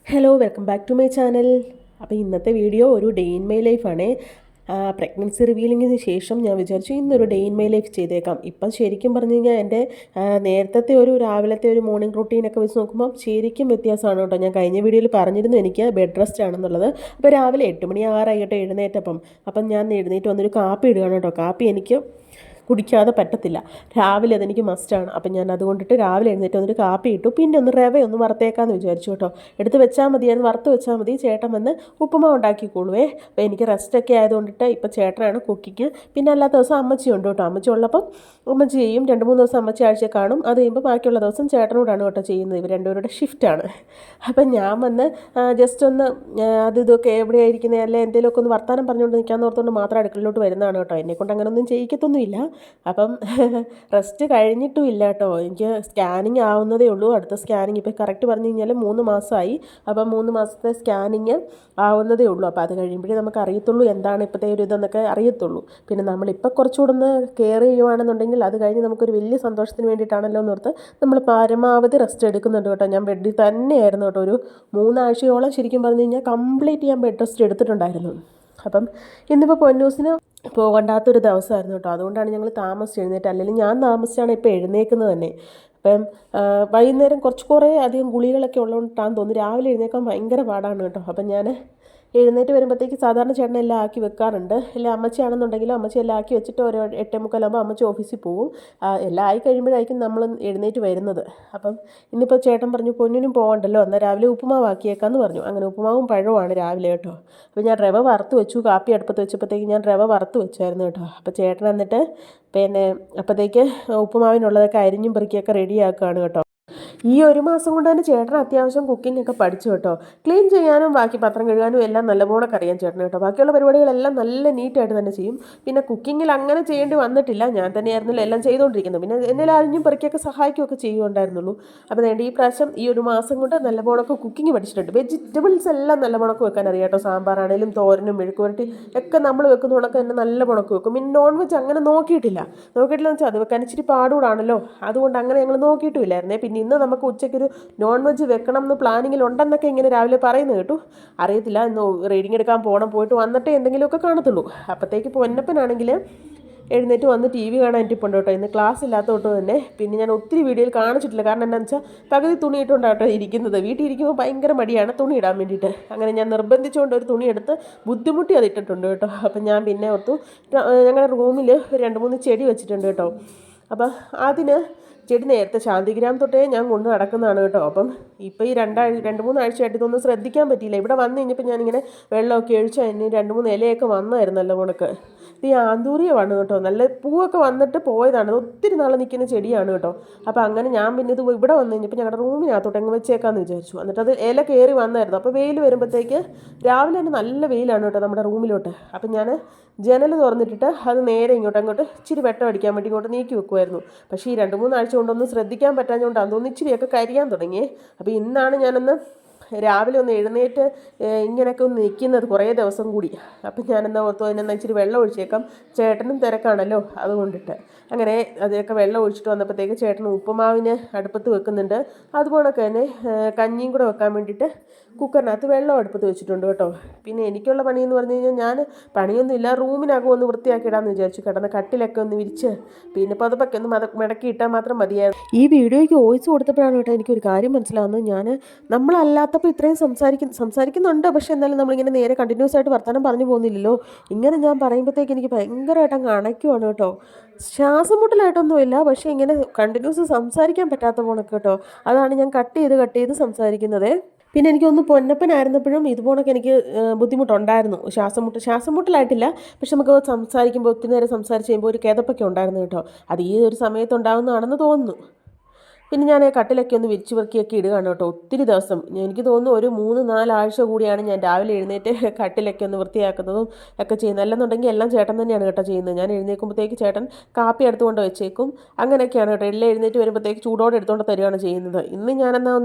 Hello welcome back to my channel. അപ്പോൾ ഇന്നത്തെ video ഒരു ഡേ ഇൻ മൈ ലൈഫാണ്. പ്രഗ്നൻസി റിവീലിങ്ങിന് ശേഷം ഞാൻ വിചാരിച്ചു ഇന്നൊരു ഡേ ഇൻ മൈ ലൈഫ് ചെയ്തേക്കാം. ഇപ്പം ശരിക്കും പറഞ്ഞു കഴിഞ്ഞാൽ എൻ്റെ നേരത്തെ ഒരു രാവിലത്തെ ഒരു മോർണിംഗ് റൂട്ടീനൊക്കെ വെച്ച് നോക്കുമ്പോൾ ശരിക്കും വ്യത്യാസമാണ് കേട്ടോ. ഞാൻ കഴിഞ്ഞ വീഡിയോയിൽ പറഞ്ഞിരുന്നു എനിക്ക് ബെഡ് റെസ്റ്റ് ആണെന്നുള്ളത്. അപ്പോൾ രാവിലെ 8 മണി ആറായിട്ടോ അപ്പം ഞാൻ എഴുന്നേറ്റ് വന്നൊരു കാപ്പി ഇടുകയാണ് കേട്ടോ. കാപ്പി എനിക്ക് കുടിക്കാതെ പറ്റത്തില്ല. രാവിലെ അതെനിക്ക് മസ്റ്റാണ്. അപ്പം ഞാൻ അതുകൊണ്ടിട്ട് രാവിലെ എഴുന്നേറ്റ് വന്നിട്ട് കാപ്പി ഇട്ടു. പിന്നെ ഒന്ന് റവ ഒന്ന് വറുത്തേക്കാമെന്ന് വിചാരിച്ചു കേട്ടോ. എടുത്ത് വെച്ചാൽ മതി, അത് വറുത്ത് വെച്ചാൽ മതി. ചേട്ടൻ വന്ന് ഉപ്പുമാവ് ഉണ്ടാക്കിക്കോളുവേ. അപ്പോൾ എനിക്ക് റെസ്റ്റൊക്കെ ആയതുകൊണ്ടിട്ട് ഇപ്പം ചേട്ടനാണ് കുക്കിങ്. പിന്നെ അല്ലാത്ത ദിവസം അമ്മച്ചി ഉണ്ട് കേട്ടോ. അമ്മച്ചി ഉള്ളപ്പം അമ്മച്ചി ചെയ്യും. 2-3 ദിവസം അമ്മച്ചി ആഴ്ച കാണും. അത് കഴിയുമ്പോൾ ബാക്കിയുള്ള ദിവസം ചേട്ടനോടാണ് കേട്ടോ ചെയ്യുന്നത്. ഇവർ രണ്ടുപേരുടെ ഷിഫ്റ്റാണ്. അപ്പം ഞാൻ വന്ന് ജസ്റ്റ് ഒന്ന് അത് ഇതൊക്കെ എവിടെയായിരിക്കുന്നത് അല്ലെ എന്തെങ്കിലുമൊക്കെ ഒന്ന് വർത്താനം പറഞ്ഞുകൊണ്ട് നിൽക്കാമെന്ന് ഓർത്തുകൊണ്ട് മാത്രം അടുക്കളയിലോട്ട് വരുന്നതാണ് കേട്ടോ. എന്നെക്കൊണ്ട് അങ്ങനെയൊന്നും ചെയ്യിക്കത്തൊന്നുമില്ല. അപ്പം റെസ്റ്റ് കഴിഞ്ഞിട്ടും ഇല്ല കേട്ടോ. എനിക്ക് സ്കാനിങ് ആവുന്നതേ ഉള്ളൂ. അടുത്ത സ്കാനിങ് ഇപ്പോൾ കറക്റ്റ് പറഞ്ഞു കഴിഞ്ഞാൽ 3 മാസമായി. അപ്പം 3 മാസത്തെ സ്കാനിങ് ആവുന്നതേ ഉള്ളൂ. അപ്പോൾ അത് കഴിയുമ്പോഴേ നമുക്ക് അറിയത്തുള്ളൂ എന്താണ് ഇപ്പോഴത്തെ ഒരു ഇതെന്നൊക്കെ അറിയത്തുള്ളൂ. പിന്നെ നമ്മളിപ്പോൾ കുറച്ചുകൂടെ ഒന്ന് കെയർ ചെയ്യുവാണെന്നുണ്ടെങ്കിൽ അത് കഴിഞ്ഞ് നമുക്കൊരു വലിയ സന്തോഷത്തിന് വേണ്ടിയിട്ടാണല്ലോ എന്നോർത്ത് നമ്മൾ പരമാവധി റെസ്റ്റ് എടുക്കുന്നുണ്ട് കേട്ടോ. ഞാൻ ബെഡിൽ തന്നെയായിരുന്നു കേട്ടോ. ഒരു 3 ആഴ്ചയോളം ശരിക്കും പറഞ്ഞു കഴിഞ്ഞാൽ കംപ്ലീറ്റ് ഞാൻ ബെഡ് റെസ്റ്റ് എടുത്തിട്ടുണ്ടായിരുന്നു. അപ്പം ഇന്നിപ്പോൾ പൊന്നൂസിന് പോകണ്ടാത്തൊരു ദിവസമായിരുന്നു കേട്ടോ. അതുകൊണ്ടാണ് ഞങ്ങൾ താമസിച്ച് എഴുന്നേറ്റ്. അല്ലെങ്കിൽ ഞാൻ താമസിച്ചാണ് ഇപ്പോൾ എഴുന്നേക്കുന്നത് തന്നെ. അപ്പം വൈകുന്നേരം കുറേ അധികം ഗുളികളൊക്കെ ഉള്ളതുകൊണ്ടാണെന്ന് തോന്നുന്നു രാവിലെ എഴുന്നേക്കാൻ ഭയങ്കര പാടാണ് കേട്ടോ. അപ്പം ഞാൻ എഴുന്നേറ്റ് വരുമ്പോഴത്തേക്ക് സാധാരണ ചേട്ടൻ എല്ലാം ആക്കി വെക്കാറുണ്ട്. അല്ലെ അമ്മച്ചിയാണെന്നുണ്ടെങ്കിലും അമ്മച്ചി എല്ലാം ആക്കി വെച്ചിട്ട് ഒരു 8:45 അമ്മച്ചി ഓഫീസിൽ പോകും. എല്ലാം ആയി കഴിയുമ്പോഴായിരിക്കും നമ്മൾ എഴുന്നേറ്റ് വരുന്നത്. അപ്പം ഇന്നിപ്പോൾ ചേട്ടൻ പറഞ്ഞു പൊന്നിനും പോകണ്ടല്ലോ, എന്നാൽ രാവിലെ ഉപ്പുമാവ് ആക്കിയേക്കാന്ന് പറഞ്ഞു. അങ്ങനെ ഉപ്പുമാവും പഴവുമാണ് രാവിലെ കേട്ടോ. അപ്പോൾ ഞാൻ റവ വറുത്ത് വെച്ചു. കാപ്പി അടുപ്പത്ത് വെച്ചപ്പോഴത്തേക്ക് ഞാൻ റവ വറുത്ത് വെച്ചായിരുന്നു കേട്ടോ. അപ്പോൾ ചേട്ടൻ എന്നിട്ട് പിന്നെ അപ്പോഴത്തേക്ക് ഉപ്പുമാവിനുള്ളതൊക്കെ അരിഞ്ഞും പെറുക്കിയൊക്കെ റെഡിയാക്കുകയാണ് കേട്ടോ. ഈ ഒരു മാസം കൊണ്ട് തന്നെ ചേട്ടൻ അത്യാവശ്യം കുക്കിംഗ് ഒക്കെ പഠിച്ചു കേട്ടോ. ക്ലീൻ ചെയ്യാനും ബാക്കി പത്രം കഴുകാനും എല്ലാം നല്ലപോലെ അറിയാം ചേട്ടൻ കേട്ടോ. ബാക്കിയുള്ള പരിപാടികളെല്ലാം നല്ല നീറ്റായിട്ട് തന്നെ ചെയ്യും. പിന്നെ കുക്കിങ്ങിൽ അങ്ങനെ ചെയ്യേണ്ടി വന്നിട്ടില്ല. ഞാൻ തന്നെയായിരുന്നല്ലോ എല്ലാം ചെയ്തുകൊണ്ടിരിക്കുന്നത്. പിന്നെ എന്തെങ്കിലും അരിഞ്ഞും പെറുക്കിയൊക്കെ സഹായിക്കുകയൊക്കെ ചെയ്യുന്നുണ്ടായിരുന്നുള്ളൂ. അപ്പോൾ വേണ്ടി ഈ പ്രാവശ്യം ഈ ഒരു മാസം കൊണ്ട് നല്ലപോണക്ക് കുക്കിംഗ് പഠിച്ചിട്ടുണ്ട്. വെജിറ്റബിൾസ് എല്ലാം നല്ലപോണക്ക് വെക്കാൻ അറിയാം കേട്ടോ. സാമ്പാറാണേലും തോരനും മെഴുക്കുവരട്ടി ഒക്കെ നമ്മൾ വെക്കുന്ന കണക്ക് തന്നെ നല്ല പോണക്ക് വെക്കും. പിന്നെ നോൺ വെജ് അങ്ങനെ നോക്കിയിട്ടില്ലെന്ന് വെച്ചാൽ അത് വെക്കാൻ ഇച്ചിരി പാടുകൂടാണല്ലോ. അതുകൊണ്ട് അങ്ങനെ ഞങ്ങൾ നോക്കിയിട്ടുമില്ലായിരുന്നേ. പിന്നെ ഇന്ന് നമുക്ക് ഉച്ചയ്ക്കൊരു നോൺ വെജ് വെക്കണം എന്ന് പ്ലാനിങ്ങിലുണ്ടെന്നൊക്കെ ഇങ്ങനെ രാവിലെ പറയുന്നത് കേട്ടു. അറിയത്തില്ല, ഇന്ന് റീഡിങ് എടുക്കാൻ പോയിട്ട് വന്നിട്ടേ എന്തെങ്കിലുമൊക്കെ കാണത്തുള്ളൂ. അപ്പോഴത്തേക്ക് പൊന്നപ്പനാണെങ്കിൽ എഴുന്നേറ്റ് വന്ന് TV കാണാൻ ഇരിപ്പുണ്ട് കേട്ടോ. ഇന്ന് ക്ലാസ് ഇല്ലാത്തതുകൊണ്ട് തന്നെ പിന്നെ ഞാൻ ഒത്തിരി വീഡിയോയിൽ കാണിച്ചിട്ടില്ല. കാരണം എന്താണെന്ന് വെച്ചാൽ പകുതി തുണി ഇട്ടുകൊണ്ടാട്ടോ ഇരിക്കുന്നത്. വീട്ടിൽ ഇരിക്കുമ്പോൾ ഭയങ്കര മടിയാണ് തുണി ഇടാൻ വേണ്ടിയിട്ട്. അങ്ങനെ ഞാൻ നിർബന്ധിച്ചുകൊണ്ട് ഒരു തുണി എടുത്ത് ബുദ്ധിമുട്ടി അത് ഇട്ടിട്ടുണ്ട് കേട്ടോ. അപ്പം ഞാൻ പിന്നെ ഓർത്തു ഞങ്ങളുടെ റൂമിൽ 2-3 ചെടി വെച്ചിട്ടുണ്ട് കേട്ടോ. അപ്പം അതിന് ചെടി നേരത്തെ ശാന്തിഗ്രാം തൊട്ടേ ഞാൻ കൊണ്ട് നടക്കുന്നതാണ് കേട്ടോ. അപ്പം ഇപ്പോൾ ഈ 2-3 ആഴ്ചയായിട്ട് ഇതൊന്നും ശ്രദ്ധിക്കാൻ പറ്റിയില്ല. ഇവിടെ വന്നു കഴിഞ്ഞപ്പോൾ ഞാനിങ്ങനെ വെള്ളമൊക്കെ ഒഴിച്ച് അതിന് 2-3 ഇലയൊക്കെ വന്നായിരുന്നല്ലോ ഉണക്ക്. ഈ ആന്തൂറിയമാണ് കേട്ടോ. നല്ല പൂവൊക്കെ വന്നിട്ട് പോയതാണ്. ഒത്തിരി നാൾ നിൽക്കുന്ന ചെടിയാണ് കേട്ടോ. അപ്പോൾ അങ്ങനെ ഞാൻ പിന്നെ ഇത് ഇവിടെ വന്നു കഴിഞ്ഞപ്പോൾ ഞങ്ങളുടെ റൂമിനകത്തോട്ട് അങ്ങ് വെച്ചേക്കാമെന്ന് വിചാരിച്ചു. എന്നിട്ട് അത് ഇല കയറി വന്നായിരുന്നു. അപ്പോൾ വെയിൽ വരുമ്പോഴത്തേക്ക് രാവിലെ തന്നെ നല്ല വെയിലാണ് കേട്ടോ നമ്മുടെ റൂമിലോട്ട്. അപ്പം ഞാൻ ജനൽ തുറന്നിട്ടിട്ട് അത് നേരെ അങ്ങോട്ട് ഇച്ചിരി വെട്ടം അടിക്കാൻ വേണ്ടി ഇങ്ങോട്ട് നീക്കി വെക്കുമായിരുന്നു. പക്ഷേ ഈ 2-3 ആഴ്ച കൊണ്ടൊന്നും ശ്രദ്ധിക്കാൻ പറ്റാഞ്ഞുകൊണ്ടാണ് തോന്നുന്നു ഇച്ചിരിയൊക്കെ കരിയാൻ തുടങ്ങി. അപ്പോൾ ഇന്നാണ് ഞാനൊന്ന് രാവിലെ ഒന്ന് എഴുന്നേറ്റ് ഇങ്ങനെയൊക്കെ ഒന്ന് നിൽക്കുന്നത് കുറേ ദിവസം കൂടി. അപ്പം ഞാനെന്താ ഓർത്തു അതിനെന്നാൽ ഇച്ചിരി വെള്ളം ഒഴിച്ചേക്കാം. ചേട്ടനും തിരക്കാണല്ലോ അതുകൊണ്ടിട്ട്. അങ്ങനെ അതിനൊക്കെ വെള്ളം ഒഴിച്ചിട്ട് വന്നപ്പോഴത്തേക്ക് ചേട്ടൻ ഉപ്പുമാവിന് അടുപ്പത്ത് വെക്കുന്നുണ്ട്. അതുപോലൊക്കെ തന്നെ കഞ്ഞിയും കൂടെ വെക്കാൻ വേണ്ടിയിട്ട് കുക്കറിനകത്ത് വെള്ളം അടുപ്പത്ത് വെച്ചിട്ടുണ്ട് കേട്ടോ. പിന്നെ എനിക്കുള്ള പണിയെന്ന് പറഞ്ഞു കഴിഞ്ഞാൽ ഞാൻ പണിയൊന്നുമില്ല, റൂമിനകം ഒന്ന് വൃത്തിയാക്കിയിടാമെന്ന് വിചാരിച്ചു. കിടന്ന കട്ടിലൊക്കെ ഒന്ന് വിരിച്ച് പിന്നെ പതുപ്പൊക്കെ ഒന്ന് മടക്കി ഇട്ടാൽ മാത്രം മതിയായിരുന്നു. ഈ വീഡിയോയ്ക്ക് വോയിസ് കൊടുത്തപ്പോഴാണ് കേട്ടോ എനിക്കൊരു കാര്യം മനസ്സിലാവുന്നത്. ഞാൻ നമ്മളല്ലാത്തപ്പോൾ ഇത്രയും സംസാരിക്കുന്നുണ്ട്. പക്ഷേ എന്നാലും നമ്മളിങ്ങനെ നേരെ കണ്ടിന്യൂസ് ആയിട്ട് വർത്തമാനം പറഞ്ഞു പോകുന്നില്ലല്ലോ. ഇങ്ങനെ ഞാൻ പറയുമ്പോഴത്തേക്ക് എനിക്ക് ഭയങ്കരമായിട്ട് അങ്ങ് അണയ്ക്കുവാണ് കേട്ടോ. ശ്വാസം മുട്ടലായിട്ടൊന്നുമില്ല, പക്ഷേ ഇങ്ങനെ കണ്ടിന്യൂസ് സംസാരിക്കാൻ പറ്റാത്ത പോണൊക്കെ കേട്ടോ. അതാണ് ഞാൻ കട്ട് ചെയ്ത് സംസാരിക്കുന്നത്. പിന്നെ എനിക്കൊന്ന് പൊന്നപ്പനായിരുന്നപ്പോഴും ഇതുപോലൊക്കെ എനിക്ക് ബുദ്ധിമുട്ടുണ്ടായിരുന്നു. ശ്വാസം മുട്ടലായിട്ടില്ല, പക്ഷെ നമുക്ക് സംസാരിക്കുമ്പോൾ ഒത്തിരി നേരം സംസാരിച്ച് കഴിയുമ്പോൾ ഒരു കിതപ്പൊക്കെ ഉണ്ടായിരുന്നു കേട്ടോ. അത് ഈ ഒരു സമയത്തുണ്ടാകുന്നതാണെന്ന് തോന്നുന്നു. പിന്നെ ഞാൻ കട്ടിലൊക്കെ ഒന്ന് വിരിച്ച് പെറുക്കിയൊക്കെ ഇടുകയാണ് കേട്ടോ. ഒത്തിരി ദിവസം എനിക്ക് തോന്നുന്നു ഒരു 3-4 ആഴ്ച കൂടിയാണ് ഞാൻ രാവിലെ എഴുന്നേറ്റ് കട്ടിലൊക്കെ ഒന്ന് വൃത്തിയാക്കുന്നതും ഒക്കെ ചെയ്യുന്നത്. അല്ലെന്നുണ്ടെങ്കിൽ എല്ലാം ചേട്ടൻ തന്നെയാണ് കേട്ടോ ചെയ്യുന്നത്. ഞാൻ എഴുന്നേൽക്കുമ്പോഴത്തേക്ക് ചേട്ടൻ കാപ്പി എടുത്തുകൊണ്ട് വെച്ചേക്കും. അങ്ങനെയൊക്കെയാണ് കേട്ടോ. എല്ലാം എഴുന്നേറ്റ് വരുമ്പോഴത്തേക്ക് ചൂടോടെ എടുത്തുകൊണ്ട് തരികയാണ് ചെയ്യുന്നത്. ഇന്ന് ഞാനെന്നാൽ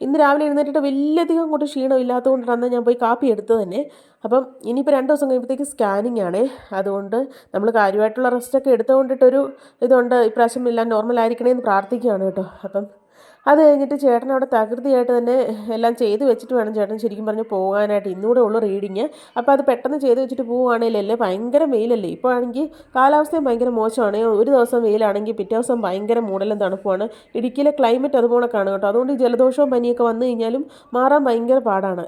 ഇന്ന് രാവിലെ എഴുന്നേറ്റിട്ട് വലിയധികം അങ്ങോട്ട് ക്ഷീണമില്ലാത്തതുകൊണ്ടാണ് ഞാൻ പോയി കാപ്പി എടുത്തത് തന്നെ. അപ്പം ഇനിയിപ്പോൾ 2 ദിവസം കഴിയുമ്പോഴത്തേക്ക് സ്കാനിങ് ആണേ. അതുകൊണ്ട് നമ്മൾ കാര്യമായിട്ടുള്ള റെസ്റ്റൊക്കെ എടുത്തുകൊണ്ടിട്ടൊരു ഇതുണ്ട്. ഇപ്രാവശ്യം എല്ലാം നോർമലായിരിക്കണേന്ന് പ്രാർത്ഥിക്കുകയാണ് കേട്ടോ. അപ്പം അത് കഴിഞ്ഞിട്ട് ചേട്ടൻ അവിടെ തകൃതിയായിട്ട് തന്നെ എല്ലാം ചെയ്ത് വെച്ചിട്ട് വേണം ചേട്ടൻ ശരിക്കും പറഞ്ഞ് പോകാനായിട്ട്. ഇന്നുകൂടെ ഉള്ളു റീഡിങ്. അപ്പോൾ അത് പെട്ടെന്ന് ചെയ്ത് വെച്ചിട്ട് പോവുകയാണെങ്കിലല്ലേ, ഭയങ്കര വെയിലല്ലേ ഇപ്പോൾ ആണെങ്കിൽ, കാലാവസ്ഥയും ഭയങ്കര മോശമാണ്. ഒരു ദിവസം വെയിലാണെങ്കിൽ പിറ്റേ ദിവസം ഭയങ്കര മൂടലും തണുപ്പുമാണ്. ഇടുക്കിയിലെ ക്ലൈമറ്റ് അതുപോലെ കാണും കേട്ടോ. അതുകൊണ്ട് ഈ ജലദോഷവും പനിയൊക്കെ വന്നു കഴിഞ്ഞാലും മാറാൻ ഭയങ്കര പാടാണ്.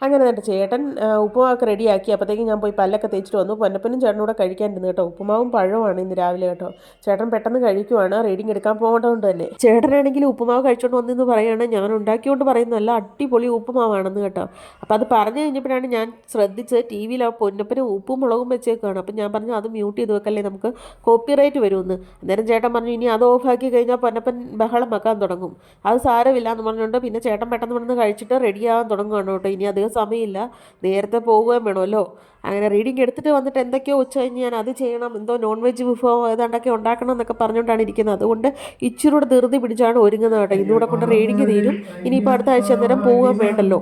അങ്ങനെ കേട്ടോ ചേട്ടൻ ഉപ്പുമാവൊക്കെ റെഡിയാക്കി. അപ്പോഴത്തേക്കും ഞാൻ പോയി പല്ലൊക്കെ തേച്ചിട്ട് വന്നു. പൊന്നപ്പനും ചേട്ടനും കൂടെ കഴിക്കാനിരുന്നു കേട്ടോ. ഉപ്പുമാവും പഴവുമാണ് ഇന്ന് രാവിലെ കേട്ടോ. ചേട്ടൻ പെട്ടെന്ന് കഴിക്കുവാണ്, റീഡിങ് എടുക്കാൻ പോകേണ്ടതുകൊണ്ട് തന്നെ. ചേട്ടനാണെങ്കിൽ ഉപ്പുമാവ് കഴിച്ചോണ്ട് വന്നെന്ന് പറയുകയാണ്. ഞാൻ ഉണ്ടാക്കിക്കൊണ്ട് പറയുന്നതല്ല, അടിപൊളി ഉപ്പുമാവാണെന്ന് കേട്ടോ. അപ്പോൾ അത് പറഞ്ഞു കഴിഞ്ഞപ്പോഴാണ് ഞാൻ ശ്രദ്ധിച്ച് ടി വിയിൽ ആ പൊന്നപ്പനും ഉപ്പും മുളകും വെച്ചേക്കാണ്. അപ്പം ഞാൻ പറഞ്ഞു അത് മ്യൂട്ട് ചെയ്ത് വെക്കല്ലേ, നമുക്ക് കോപ്പിറൈറ്റ് വരുമെന്ന്. അന്നേരം ചേട്ടൻ പറഞ്ഞു ഇനി അത് ഓഫാക്കി കഴിഞ്ഞാൽ പൊന്നപ്പൻ ബഹളം വെക്കാൻ തുടങ്ങും, അത് സാരമില്ല എന്ന് പറഞ്ഞുകൊണ്ട് പിന്നെ ചേട്ടൻ പെട്ടെന്ന് പെട്ടെന്ന് കഴിച്ചിട്ട് റെഡിയാകാൻ തുടങ്ങുകയാണ് കേട്ടോ. ഇനി അധികം സമയമില്ല, നേരത്തെ പോകുകയും വേണമല്ലോ. അങ്ങനെ റീഡിങ് എടുത്തിട്ട് വന്നിട്ട് എന്തൊക്കെയോ ഉച്ച കഴിഞ്ഞ് ഞാൻ അത് ചെയ്യണം, എന്തോ നോൺ വെജ് വിഭവം ഏതാണ്ടൊക്കെ ഉണ്ടാക്കണം എന്നൊക്കെ പറഞ്ഞുകൊണ്ടാണ് ഇരിക്കുന്നത്. അതുകൊണ്ട് ഇച്ചിരി കൂടെ ധൃതി പിടിച്ചാണ് ഒരുങ്ങുന്നത് കേട്ടോ. ഇന്നുകൂടെ കൊണ്ട് റീഡിങ് തീരും. ഇനിയിപ്പോൾ അടുത്ത ആഴ്ച അന്നേരം പോകാൻ വേണ്ടല്ലോ.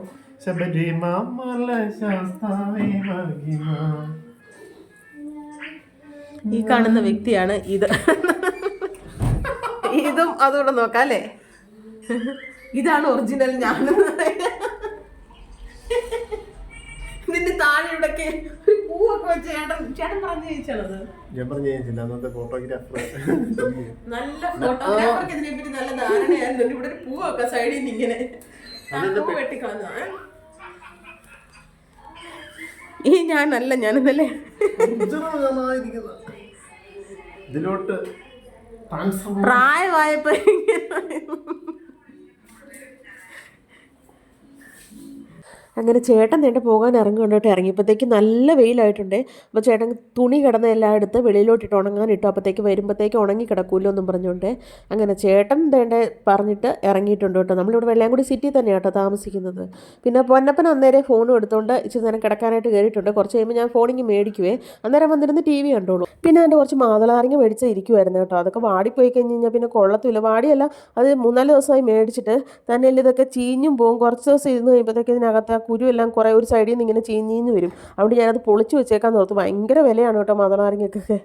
ഈ കാണുന്ന വ്യക്തിയാണ് ഇത്. ഇതും അതുകൂടെ നോക്കാം അല്ലേ. ഇതാണ് ഒറിജിനൽ ഞാൻ. നിന്റെ താഴെ ഇവിടൊക്കെ പൂവൊക്കെ വെച്ച് ചേട്ടൻ പറഞ്ഞു ചോദിച്ചാണത്. നല്ല ഫോട്ടോഗ്രാഫർക്ക് ഇതിനെ പറ്റി നല്ല ധാരണയായിരുന്നു. ഇവിടെ ഒരു പൂവൊക്കെ സൈഡിൽ നിന്ന് ഇങ്ങനെ പൂ വെട്ടിക്കളഞ്ഞ. ഈ ഞാനെന്നല്ലേ ഇതിലോട്ട് പ്രായമായപ്പോ അങ്ങനെ ചേട്ടൻ നേണ്ട പോകാൻ ഇറങ്ങുകൊണ്ടോട്ട് ഇറങ്ങിയപ്പോഴത്തേക്ക് നല്ല വെയിലായിട്ടുണ്ട്. അപ്പോൾ ചേട്ടൻ തുണി കിടന്ന എല്ലാം എടുത്ത് വെളിയിലോട്ടിട്ട് ഉണങ്ങാനിട്ടു. അപ്പോഴത്തേക്ക് വരുമ്പോഴത്തേക്ക് ഉണങ്ങി കിടക്കൂല്ലോ എന്നും പറഞ്ഞുകൊണ്ട് അങ്ങനെ ചേട്ടൻ തേണ്ട പറഞ്ഞിട്ട് ഇറങ്ങിയിട്ടുണ്ട് കേട്ടോ. നമ്മളിവിടെ വെള്ളാങ്കുടി സിറ്റി തന്നെയാണ് കേട്ടോ താമസിക്കുന്നത്. പിന്നെ പൊന്നപ്പൻ അന്നേരം ഫോണും എടുത്തുകൊണ്ട് ഇച്ചിരി നേരം കിടക്കാനായിട്ട് കയറിയിട്ടുണ്ട്. കുറച്ച് കഴിയുമ്പോൾ ഞാൻ ഫോണിങ് മേടിക്കുവേ, അന്നേരം വന്നിരുന്ന് ടി വി കണ്ടോളൂ. പിന്നെ എൻ്റെ കുറച്ച് മാതളാരങ്ങ മേടിച്ച് ഇരിക്കുമായിരുന്നു കേട്ടോ. അതൊക്കെ വാടിപ്പോയി കഴിഞ്ഞ് കഴിഞ്ഞാൽ പിന്നെ കൊള്ളത്തില്ല. വാടിയല്ല, അത് 3-4 ദിവസമായി മേടിച്ചിട്ട് തന്നെ ഇതൊക്കെ ചീഞ്ഞും പോകും. കുറച്ച് ദിവസം ഇരുന്ന് കഴിയുമ്പോഴത്തേക്ക് ഇതിനകത്ത് കുരു എല്ലാം കുറേ ഒരു സൈഡിൽ നിന്ന് ഇങ്ങനെ ചീഞ്ഞീഞ്ഞ് വരും. അതുകൊണ്ട് ഞാനത് പൊളിച്ച് വെച്ചേക്കാൻ ഓർത്തു. ഭയങ്കര വിലയാണ് കേട്ടോ മാതളനാരങ്ങയ്ക്കൊക്കെ.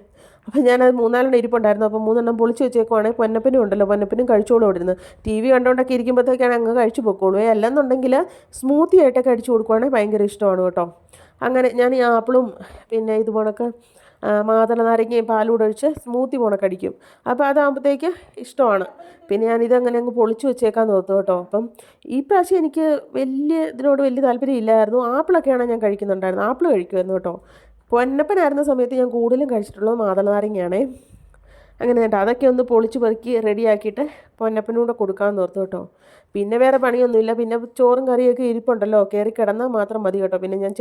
അപ്പം ഞാനത് 3-4 ഇരിപ്പുണ്ടായിരുന്നു. അപ്പോൾ 3 പൊളിച്ച് വെച്ചേക്കുവാണെങ്കിൽ പൊന്നപ്പനും ഉണ്ടല്ലോ, പൊന്നപ്പനും കഴിച്ചോളൂ അവിടെ ഇരുന്ന്. ടി വി കണ്ടുകൊണ്ടൊക്കെ ഇരിക്കുമ്പോഴത്തേക്കാണ് അങ്ങ് കഴിച്ചു പൊക്കോളൂ. അല്ലെന്നുണ്ടെങ്കിൽ സ്മൂത്തി ആയിട്ടൊക്കെ അടിച്ചു കൊടുക്കുവാണെങ്കിൽ ഭയങ്കര ഇഷ്ടമാണ് കേട്ടോ. അങ്ങനെ ഞാൻ ഈ ആപ്പിളും പിന്നെ ഇതുപോലൊക്കെ മാതള നാരങ്ങയും പാലൂടെ ഒഴിച്ച് സ്മൂത്തി പോണൊക്കെ അടിക്കും. അപ്പോൾ അതാകുമ്പോഴത്തേക്ക് ഇഷ്ടമാണ്. പിന്നെ ഞാനിതങ്ങനെ അങ്ങ് പൊളിച്ച് വെച്ചേക്കാൻ ഓർത്തു കേട്ടോ. അപ്പം ഈ പ്രാവശ്യം എനിക്ക് ഇതിനോട് വലിയ താല്പര്യം ഇല്ലായിരുന്നു. ആപ്പിളൊക്കെയാണ് ഞാൻ കഴിക്കുന്നുണ്ടായിരുന്നു, ആപ്പിൾ കഴിക്കുമായിരുന്നു കേട്ടോ. പൊന്നപ്പനായിരുന്ന സമയത്ത് ഞാൻ കൂടുതലും കഴിച്ചിട്ടുള്ളത് മാതള നാരങ്ങയാണേ. അങ്ങനെ കേട്ടോ അതൊക്കെ ഒന്ന് പൊളിച്ച് പെറുക്കി റെഡിയാക്കിയിട്ട് പൊന്നപ്പനൂടെ കൊടുക്കാമെന്ന് ഓർത്തു കേട്ടോ. പിന്നെ വേറെ പണിയൊന്നുമില്ല. പിന്നെ ചോറും കറിയൊക്കെ ഇരിപ്പുണ്ടല്ലോ, കയറി കിടന്നാൽ മാത്രം മതി കേട്ടോ. പിന്നെ ഞാൻ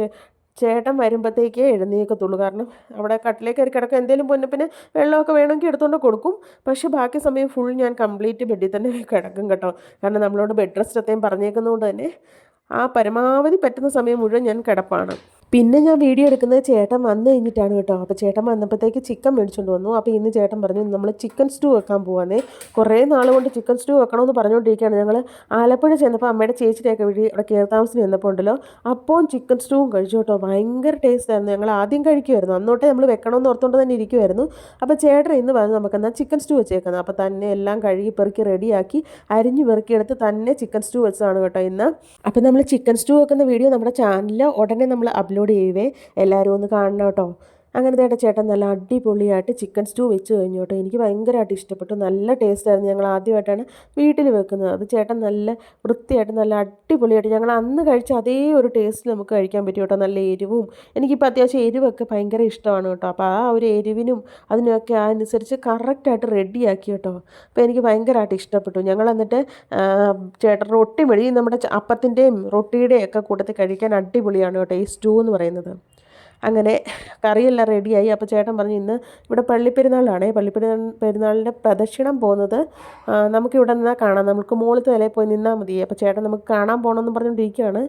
ചേട്ടൻ വരുമ്പോഴത്തേക്കേ എഴുന്നേൽക്കത്തുള്ളൂ. കാരണം അവിടെ കട്ടിലേക്ക് കയറി കിടക്കുക, എന്തെങ്കിലും പൊന്നപ്പന് വെള്ളമൊക്കെ വേണമെങ്കിൽ എടുത്തുകൊണ്ട് കൊടുക്കും. പക്ഷേ ബാക്കി സമയം ഫുൾ ഞാൻ കംപ്ലീറ്റ് ബെഡിൽ തന്നെ കിടക്കും കേട്ടോ. കാരണം നമ്മളോട് ബെഡ് റെസ്റ്റ് അത്രയും പറഞ്ഞേക്കുന്നതുകൊണ്ട് തന്നെ ആ പരമാവധി പറ്റുന്ന സമയം മുഴുവൻ ഞാൻ കിടപ്പാണ്. പിന്നെ ഞാൻ വീഡിയോ എടുക്കുന്നത് ചേട്ടൻ വന്നു കഴിഞ്ഞിട്ടാണ് കേട്ടോ. അപ്പോൾ ചേട്ടൻ വന്നപ്പോഴത്തേക്ക് ചിക്കൻ മേടിച്ചുകൊണ്ട് വന്നു. അപ്പോൾ ഇന്ന് ചേട്ടൻ പറഞ്ഞു നമ്മൾ ചിക്കൻ സ്റ്റൂ വെക്കാൻ പോവാന്നേ. കുറേ നാൾ കൊണ്ട് ചിക്കൻ സ്റ്റൂ വെക്കണമെന്ന് പറഞ്ഞുകൊണ്ടിരിക്കുകയാണ്. ഞങ്ങൾ ആലപ്പുഴ ചെന്നപ്പോൾ അമ്മയുടെ ചേച്ചിയുടെയൊക്കെ വീട് അവിടെ കയറി താമസിന് ചെന്നപ്പോൾ ഉണ്ടല്ലോ, അപ്പോൾ ചിക്കൻ സ്റ്റൂവും കഴിച്ചു കേട്ടോ. ഭയങ്കര ടേസ്റ്റായിരുന്നു. ഞങ്ങൾ ആദ്യം കഴിക്കുമായിരുന്നു, അന്നോട്ടേ നമ്മൾ വെക്കണമെന്ന് ഓർത്തുകൊണ്ട് തന്നെ ഇരിക്കുമായിരുന്നു. അപ്പോൾ ചേട്ടൻ ഇന്ന് പറഞ്ഞു നമുക്കെന്നാൽ ചിക്കൻ സ്റ്റൂ വെച്ചേക്കുന്നത്. അപ്പോൾ തന്നെ എല്ലാം കഴുകി പെറുക്കി റെഡിയാക്കി അരിഞ്ഞ് പെറുക്കിയെടുത്ത് തന്നെ ചിക്കൻ സ്റ്റൂ വെച്ചതാണ് കേട്ടോ ഇന്ന്. അപ്പോൾ നമ്മൾ ചിക്കൻ സ്റ്റൂ വെക്കുന്ന വീഡിയോ നമ്മുടെ ചാനലിൽ ഉടനെ നമ്മൾ അപ്ലോഡ് ചെയ്യുവേ, എല്ലാവരും ഒന്ന് കാണണം കേട്ടോ. അങ്ങനത്തെ ചേട്ടൻ നല്ല അടിപൊളിയായിട്ട് ചിക്കൻ സ്റ്റൂ വെച്ച് കഴിഞ്ഞു കേട്ടോ. എനിക്ക് ഭയങ്കരമായിട്ട് ഇഷ്ടപ്പെട്ടു, നല്ല ടേസ്റ്റായിരുന്നു. ഞങ്ങൾ ആദ്യമായിട്ടാണ് വീട്ടിൽ വെക്കുന്നത്. അത് ചേട്ടൻ നല്ല വൃത്തിയായിട്ട് നല്ല അടിപൊളിയായിട്ട് ഞങ്ങൾ അന്ന് കഴിച്ച അതേ ഒരു ടേസ്റ്റിൽ നമുക്ക് കഴിക്കാൻ പറ്റും കേട്ടോ. നല്ല എരിവും, എനിക്കിപ്പോൾ അത്യാവശ്യം എരിവൊക്കെ ഭയങ്കര ഇഷ്ടമാണ് കേട്ടോ. അപ്പോൾ ആ ഒരു എരിവിനും അതിനൊക്കെ അനുസരിച്ച് കറക്റ്റായിട്ട് റെഡിയാക്കി കേട്ടോ. അപ്പോൾ എനിക്ക് ഭയങ്കരമായിട്ട് ഇഷ്ടപ്പെട്ടു. ഞങ്ങൾ എന്നിട്ട് ചേട്ടൻ റൊട്ടി മെഴി നമ്മുടെ അപ്പത്തിൻ്റെയും റൊട്ടിയുടെയും ഒക്കെ കൂട്ടത്തിൽ കഴിക്കാൻ അടിപൊളിയാണ് കേട്ടോ ഈ സ്റ്റൂ എന്ന് പറയുന്നത്. അങ്ങനെ കറിയെല്ലാം റെഡിയായി. അപ്പോൾ ചേട്ടൻ പറഞ്ഞു ഇന്ന് ഇവിടെ പള്ളിപ്പെരുന്നാളാണ്, പള്ളിപ്പെരുന്നാളിൻ്റെ പ്രദക്ഷിണം പോകുന്നത് നമുക്കിവിടെ നിന്നാൽ കാണാം, നമുക്ക് മുകളിലത്തെ നിലയിൽ പോയി നിന്നാൽ മതി. അപ്പോൾ ചേട്ടൻ നമുക്ക് കാണാൻ പോകണമെന്ന് പറഞ്ഞുകൊണ്ടിരിക്കുകയാണ്.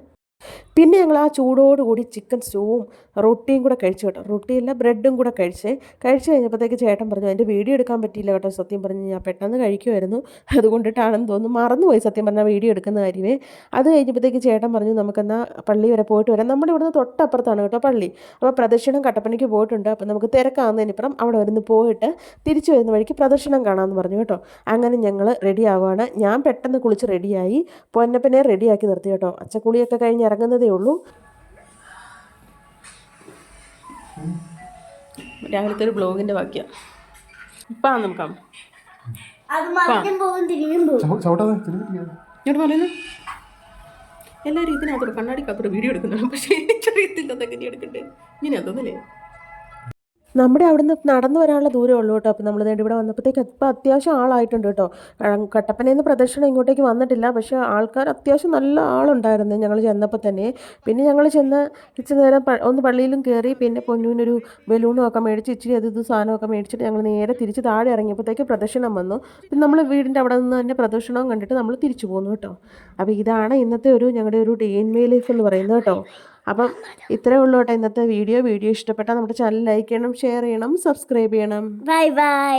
പിന്നെ ഞങ്ങൾ ആ ചൂടോടുകൂടി ചിക്കൻ സ്റ്റൂവും റൊട്ടിയും കൂടെ കഴിച്ചു കേട്ടോ. റൊട്ടിയല്ല, ബ്രെഡും കൂടെ കഴിച്ച് കഴിഞ്ഞപ്പോഴത്തേക്ക് ചേട്ടൻ പറഞ്ഞു എൻ്റെ വീഡിയോ എടുക്കാൻ പറ്റിയില്ല കേട്ടോ. സത്യം പറഞ്ഞ് ഞാൻ പെട്ടെന്ന് കഴിക്കുമായിരുന്നു, അതുകൊണ്ടിട്ടാണെന്ന് തോന്നുന്നു, മറന്നുപോയി സത്യം പറഞ്ഞാൽ വീഡിയോ എടുക്കുന്ന കാര്യമേ. അത് കഴിഞ്ഞപ്പോഴത്തേക്ക് ചേട്ടൻ പറഞ്ഞു നമുക്കെന്നാൽ പള്ളി വരെ പോയിട്ട് വരാം. നമ്മുടെ ഇവിടുന്ന് തൊട്ടപ്പുറത്താണ് കേട്ടോ പള്ളി. അപ്പോൾ പ്രദക്ഷിണം കട്ടപ്പനയ്ക്ക് പോയിട്ടുണ്ട്. അപ്പോൾ നമുക്ക് തിരക്കാവുന്നതിനിപ്പുറം അവിടെ വരുന്ന് പോയിട്ട് തിരിച്ചു വരുന്ന വഴിക്ക് പ്രദർശനം കാണാമെന്ന് പറഞ്ഞു കേട്ടോ. അങ്ങനെ ഞങ്ങൾ റെഡി ആവുകയാണ്. ഞാൻ പെട്ടെന്ന് കുളിച്ച് റെഡിയായി, പൊന്നപ്പനെ റെഡിയാക്കി നിർത്തി കേട്ടോ. അച്ചക്കുളിയൊക്കെ കഴിഞ്ഞ് ഇറങ്ങുന്നതേ ഉള്ളൂ. രാവിലത്തെ ഒരു ബ്ലോഗിൻ്റെ ബാക്കിയാണ്. ഇപ്പം നമുക്ക് ഇങ്ങോട്ട് പറയുന്നു. എല്ലാവരും ഇതിനകത്തോട് കണ്ണാടിക്കകത്തോട് വീഡിയോ എടുക്കുന്നുണ്ട്, പക്ഷേ എനിക്കറിയത്തില്ല അതെങ്ങനെ എടുക്കണ്ടേ. ഇങ്ങനെ തോന്നല്ലേ. നമ്മുടെ അവിടുന്ന് നടന്നു വരാനുള്ള ദൂരമേ ഉള്ളൂ കേട്ടോ. അപ്പോൾ നമ്മൾ ഇവിടെ വന്നപ്പോഴത്തേക്ക് ഇപ്പോൾ അത്യാവശ്യം ആളായിട്ടുണ്ട് കേട്ടോ. കട്ടപ്പനയിൽ നിന്ന് പ്രദർശനം ഇങ്ങോട്ടേക്ക് വന്നിട്ടില്ല, പക്ഷേ ആൾക്കാർ അത്യാവശ്യം നല്ല ആളുണ്ടായിരുന്നു ഞങ്ങൾ ചെന്നപ്പോൾ തന്നെ. പിന്നെ ഞങ്ങൾ ഇച്ചിരി നേരം ഒന്ന് പള്ളിയിലും കയറി, പിന്നെ പൊന്നൂനൊരു ബലൂണും ഒക്കെ മേടിച്ച് ഇച്ചിരി ഇത് സാധനമൊക്കെ മേടിച്ചിട്ട് ഞങ്ങൾ നേരെ തിരിച്ച് താഴെ ഇറങ്ങിയപ്പോഴത്തേക്ക് പ്രദർശനം വന്നു. പിന്നെ നമ്മൾ വീടിൻ്റെ അവിടെ നിന്ന് തന്നെ പ്രദർശനവും കണ്ടിട്ട് നമ്മൾ തിരിച്ചു പോന്നു കേട്ടോ. അപ്പോൾ ഇതാണ് ഇന്നത്തെ ഞങ്ങളുടെ ഒരു ഡേ ഇൻ മൈ ലൈഫ് എന്ന് പറയുന്നത് കേട്ടോ. അപ്പം ഇത്രയേ ഉള്ളൂ കേട്ടോ ഇന്നത്തെ വീഡിയോ ഇഷ്ടപ്പെട്ടാൽ നമ്മുടെ ചാനൽ ലൈക്ക് ചെയ്യണം, ഷെയർ ചെയ്യണം, സബ്സ്ക്രൈബ് ചെയ്യണം. Bye bye.